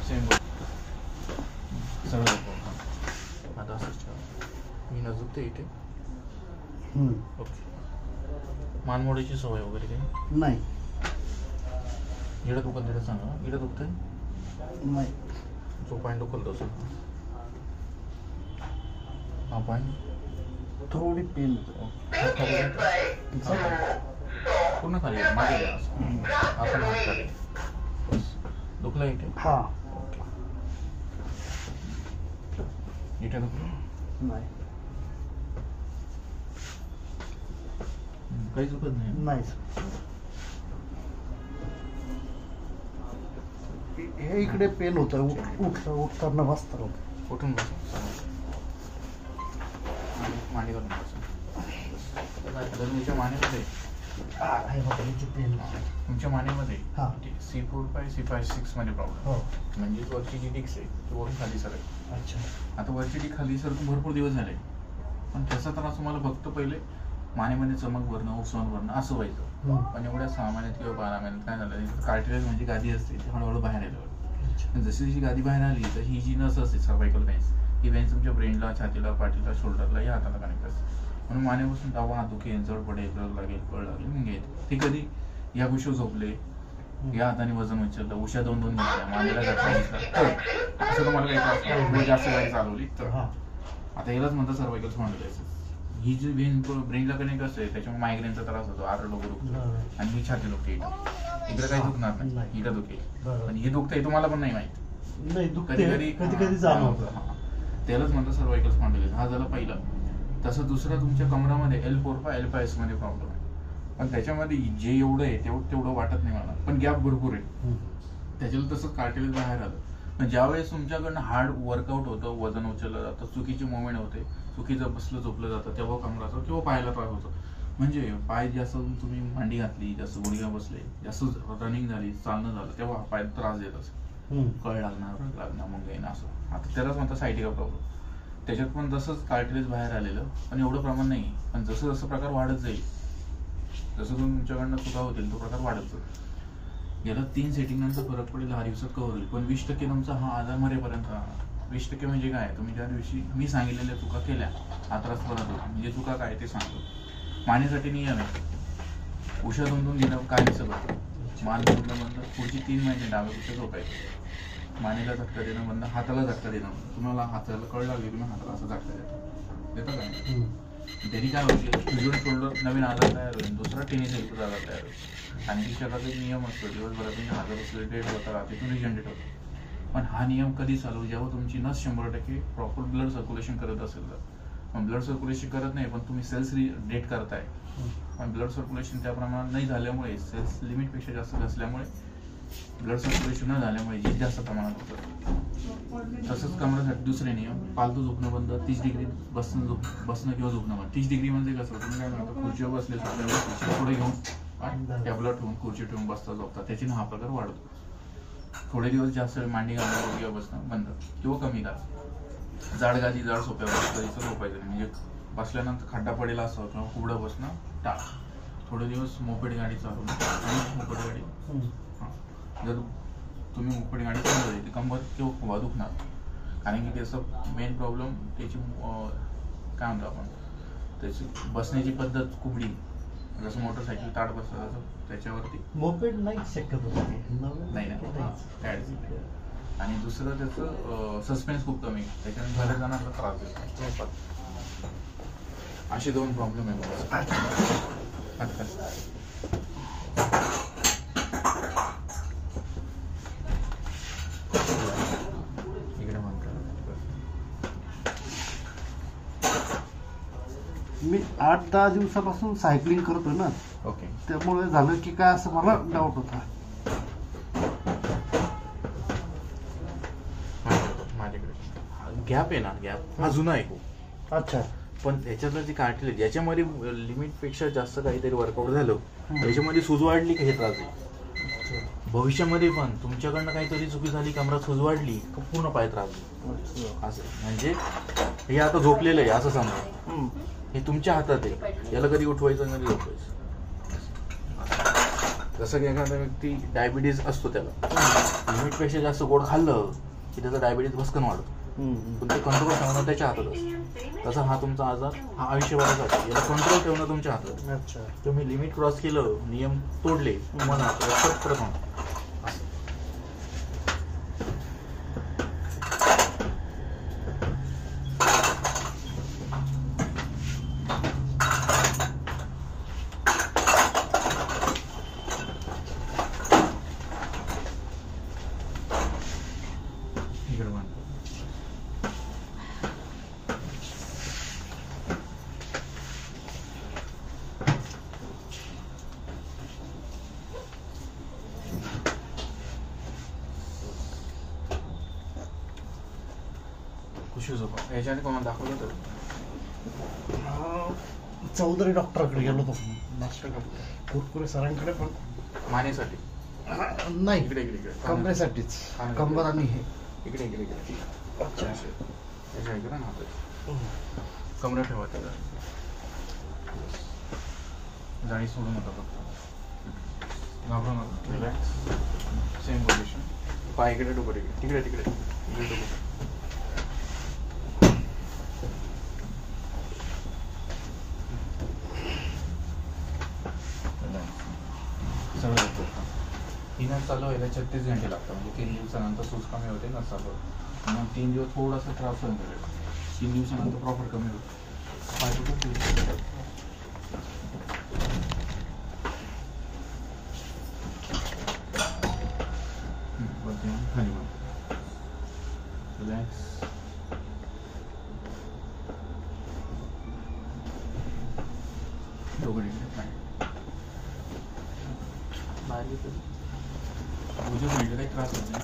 Same सरळ आता असंच मी नजुकते इथे. ओके. मानमोडीची सवय वगैरे काही नाही. इकडं दुखत तिकडे सांगा. इकडं दुखतंय नाही. जो पॉईंट दुखल तसं हा पॉईंट थोडी पेन पूर्ण खाली मागे द्या आपण हात खाली बस. दुखलं इथे? हा. ओके. इथे दुखलं नाही. काही दुखत नाही? नाही. हे इकडे पेन होतं. उठताना बसताना होतं. उठून बस. मांडी करून बस. तुमच्या मानेमध्ये तुमच्या मानेमध्ये C4-5 मध्ये प्रॉब्लेम म्हणजे वरची जी डिक्स आहे ती वरून खाली सरक. अच्छा. आता वरची डिक खाली सरकून भरपूर दिवस झाले पण त्याचा त्रास तुम्हाला फक्त पहिले मानेमध्ये चमक भरणं उसवण भरणं असं व्हायचं. पण एवढ्या 6 महिन्यात किंवा 12 महिन्यात काय झालं कार्टिलेज म्हणजे गादी असते ती हळूहळू बाहेर आलं. जशी जशी गादी बाहेर आली तर ही जी नस असते सर्वायकल वेन्स ही वेन्स तुमच्या ब्रेनला छातीला पाठीला शोल्डरला या हाताला कनेक्ट असते. म्हणून मानेपासून दावा हात दुखेल जड पडेल रग लागेल कळ लागेल मग येते. ती कधी या कुशी झोपले या हाताने वजन उचललं उशा 2-2 घेतल्या मानेला झटका घेतला तर असं तुम्हाला काही त्रास जास्त गाडी चालवली तर आता यालाच म्हणतात सर्वायकल स्पॉन्डिलायसिस. ही जी वेन ब्रेनला कनेक्ट असते त्याच्यामुळे मायग्रेनचा त्रास होतो आरड डोकं दुखतो आणि ही छाती दुखते. इकडे काही दुखणार नाही इकडे दुखेल पण हे दुखतंय तुम्हाला पण नाही माहित. कधी कधी जाणवतं. त्यालाच म्हणतात सर्वायकल स्पॉन्डिलायसिस. हा झाला पहिला. तसं दुसरं तुमच्या कमरामध्ये L4-L5 मध्ये प्रॉब्लेम आहे पण त्याच्यामध्ये जे एवढं आहे तेवढं वाटत नाही मला पण गॅप भरपूर आहे. त्याच्याला तसं कार्टिलेज बाहेर आलं. ज्यावेळेस तुमच्याकडनं हार्ड वर्कआउट होतं वजन उचललं जातं चुकीचे मुवमेंट होते चुकीचं बसलं झोपलं जातं तेव्हा कमराचा किंवा पायाला त्रास होतो. म्हणजे पाय जास्त तुम्ही मांडी घातली जास्त गुडघ्या बसले जास्त रनिंग झाली चालणं झालं तेव्हा पाय त्रास देत असेल कळ लागणार रग लागणार मग येणं असं. आता त्यालाच म्हणतात सायटिका प्रॉब्लेम. त्याच्यात पण तसंच कार्टिलेज बाहेर आलेलं पण एवढं प्रमाण नाही. पण जसं जसं प्रकार वाढत जाईल जसं तुमच्याकडनं चुका होतील तो प्रकार वाढत जाईल. याला 3 सेटिंग नंतर फरक पडेल 10 दिवसात कव्हर होईल पण 20% तुमचा हा आजार मरेपर्यंत राहणार. 20% म्हणजे काय तुम्ही ज्या दिवशी मी सांगितलेल्या चुका केल्या हा त्रास परत होतो. म्हणजे चुका काय ते सांगतो. मानेसाठी नियम आहे उशा 2-2 घेणं काय सगळं मान पूर्ण बंद पुढची 3 महिने डाव्या कुठे झोपायचं. मानेला झटका देणं बंद हाताला झटका देणं. तुम्हाला हाताला कळ लागली तुम्ही हाताला असं झटका देता काय त्यांनी काय होईल फ्युजन शोल्डर नवीन आजार तयार होईल दुसरा टेनिस एल्बो आजार तयार होईल. आणि तिच्याला एक नियम असतो दिवसभरात तुम्ही हातात असलेले डेट होता रात्रीतून रिजनरेट होतो. पण हा नियम कधी चालू जेव्हा तुमची नस 100% प्रॉपर ब्लड सर्क्युलेशन करत असेल तर. पण ब्लड सर्क्युलेशन करत नाही पण तुम्ही सेल्स डेट करताय पण ब्लड सर्क्युलेशन त्या प्रमाणात नाही झाल्यामुळे सेल्स लिमिटपेक्षा जास्त असल्यामुळे ब्लड सर्क्युलेशन न झाल्यामुळे जी जास्त प्रमाणात होतं. तसंच कमरेसाठी दुसरे नियम पालतू झोपणं बंद 30 डिग्री बसणं किंवा झोपणं बंद. 30 डिग्री म्हणजे कसं तुम्ही काय म्हणता खुर्चीवर बसले पुढे घेऊन टॅबलेट ठेवून खुर्ची ठेवून बसता झोपता त्याच्याने हा प्रकार वाढतो. थोडे दिवस जास्त मांडी घालणं किंवा बसणं बंद किंवा कमी करा. जाड गादी जाड सोप्यावर झोपायचं नाही म्हणजे बसल्यानंतर खड्डा पडेल असं किंवा कुबडं बसणं टाळ. थोडे दिवस मोपेड गाडी चालवणं आणि मोपेड गाडी जर तुम्ही मोपेड गाडी चालवली ती कंबर किंवा खुवा दुखणार कारण की त्याचं मेन प्रॉब्लेम त्याची काय म्हणतो आपण त्याची बसण्याची पद्धत कुबडी जसं मोटरसायकल ताट बसतं तसं त्याच्यावरती मोपेड नाही शक्यतो नाही आणि दुसरं त्याचं सस्पेन्स खूप कमी त्याच्याने बऱ्याच जणांना त्रास देतो. असे 2 प्रॉब्लेम आहेत. मी 8-10 दिवसापासून सायकलिंग करतो ना ओके त्यामुळे झालं की काय असं मला डाऊट होता. माझ्याकडे गॅप आहे ना गॅप हा जुना आहे खूप. अच्छा. पण त्याच्यातलं जे कार्टिलेज याच्यामध्ये लिमिटपेक्षा जास्त काहीतरी वर्कआउट झालं त्याच्यामध्ये सूज वाढली का हे त्रास आहे. भविष्यामध्ये पण तुमच्याकडनं काहीतरी चुकी झाली कमरात सूज वाढली तर पूर्ण पाय त्रास होईल असं. म्हणजे हे आता झोपलेलं आहे असं समजा हे तुमच्या हातात आहे. याला कधी उठवायचं कधी झोपवायचं जसं की एखादा व्यक्ती डायबिटीज असतो, त्याला लिमिटपेक्षा जास्त गोड खाल्लं की त्याचा डायबिटीज भस्कन वाढतो. पण ते कंट्रोल ठेवणं त्याच्या हातात असतं. तसा हा तुमचा आजार हा आयुष्यभराचा आहे. याला कंट्रोल ठेवणं तुमच्या हातात आहे. अच्छा. तुम्ही लिमिट क्रॉस केलं, नियम तोडले, तुम्हाला रक्त परत होणार. इकडे मान. खुशी झोपा. याच्याने कोणाला दाखवलं तर चौधरी डॉक्टरकडे गेलो होतो, नाश्ता कुरकुरे सरांकडे, पण मानेसाठी. नाही, इकडे इकडे इकडे कमरेसाठीच. कंबर आणि हे इकडे इकडे इकडे. अच्छा, याच्या इकडे ना हातात कमरा ठेवा, त्याला जाळी सोडू नका, फक्त घाबरू नका. रिलॅक्स. Same position. पाय इकडे, डोकं इकडे, तिकडे तिकडे इकडे डोकं. सगळं होतं. ही नस चालू व्हायला 36 घंटे लागतात. म्हणजे 3 दिवसानंतर सूज कमी होते, नस चालू होते. मग 3 दिवस थोडासा त्रास होऊन जाईल. 3 दिवसानंतर प्रॉपर कमी होतं. पाय कुठं खाली मग रिलॅक्स. डोकं इकडे बाहेर गेलं. उजव्या साईडला काही त्रास होत नाही.